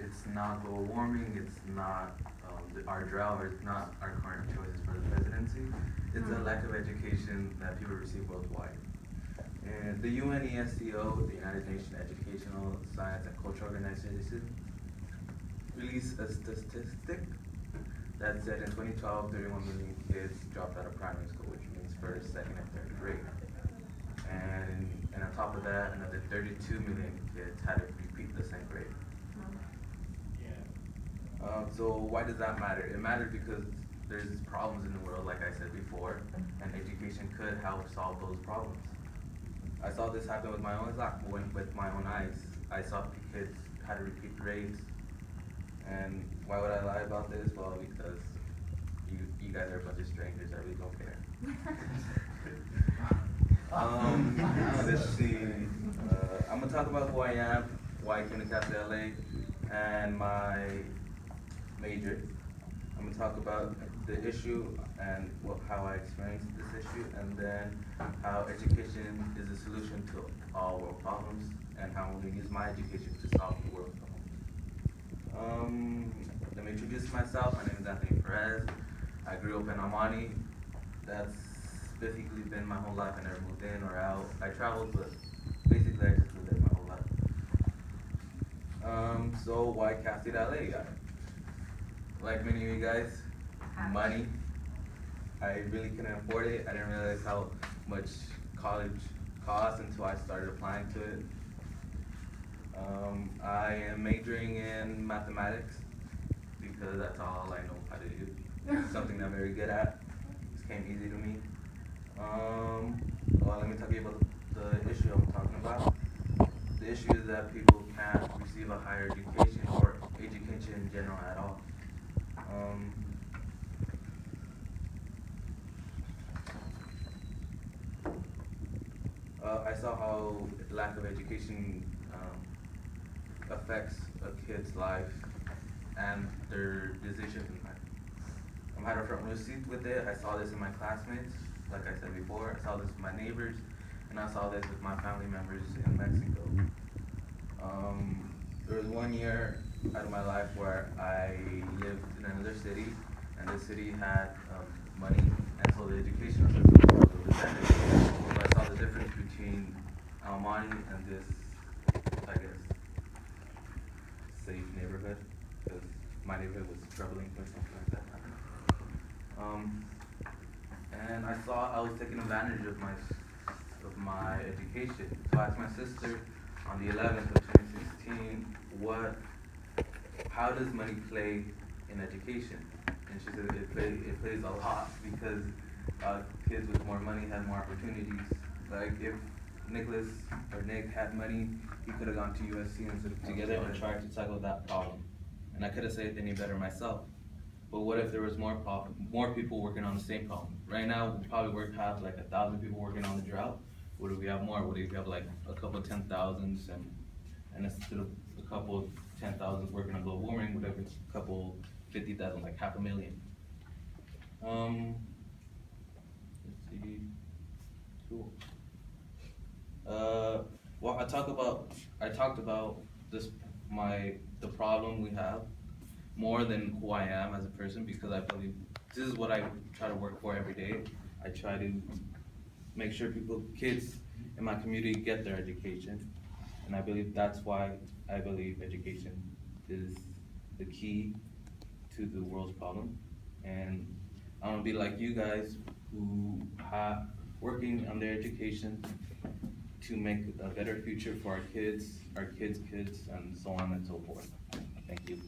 it's not global warming, it's not our drought, or it's not our current choices for the presidency. It's a lack of education that people receive worldwide. And the UNESCO, the United Nations Educational, Science, and Culture Organization, released a statistic that said in 2012, 31 million kids dropped out of primary school, which means first, second, and third grade. And on top of that, another 32 million kids had to repeat the same grade. So why does that matter? It matters because there's problems in the world, like I said before, and education could help solve those problems. I saw this happen with my own with my own eyes. I saw kids had to repeat grades. And why would I lie about this? Well, because you guys are a bunch of strangers. I really don't care. Let's see. I'm gonna talk about who I am, why I came to Casa LA, and my major. I'm gonna talk about the issue and how I experienced this issue, and then how education is a solution to all world problems, and how I'm gonna use my education to solve the world problems. Let me introduce myself. My name is Anthony Perez. I grew up in Amani. That's basically been my whole life. I never moved in or out. I traveled, but basically I just lived there my whole life. So why Casa LA? Like many of you guys, money. I really couldn't afford it. I didn't realize how much college cost until I started applying to it. I am majoring in mathematics because that's all I know how to do. It's something that I'm very good at. This came easy to me. Well, let me tell you about the issue I'm talking about. The issue is that people can't receive a higher education or education in general at all. I saw how lack of education affects a kid's life and their decisions in life. I had a front row seat with it. I saw this in my classmates, like I said before. I saw this with my neighbors, and I saw this with my family members in Mexico. There was 1 year out of my life where I lived in another city, and the city had money, and so the educational system was better. So I saw the difference between Almani and this, I guess, safe neighborhood, because my neighborhood was troubling or something like that. And I saw I was taking advantage of my education. So I asked my sister on the 11th of 2016, how does money play in education? And she said it plays a lot because kids with more money have more opportunities. Like if Nicholas or Nick had money, he could have gone to USC instead of together and tried to tackle that problem. And I could have said any better myself. But what if there was more people working on the same problem? Right now, we probably have like 1,000 people working on the drought. What if we have more? What if we have like a couple 10,000s and instead of a couple 10,000s working on global warming, whatever, it's a couple 50,000, like 500,000. Let's see. Cool. Well, I talked about the problem we have more than who I am as a person, because I believe this is what I try to work for every day. I try to make sure kids in my community get their education, and I believe that's why I believe education is the key to the world's problem. And I want to be like you guys who are working on their education to make a better future for our kids' kids, and so on and so forth. Thank you.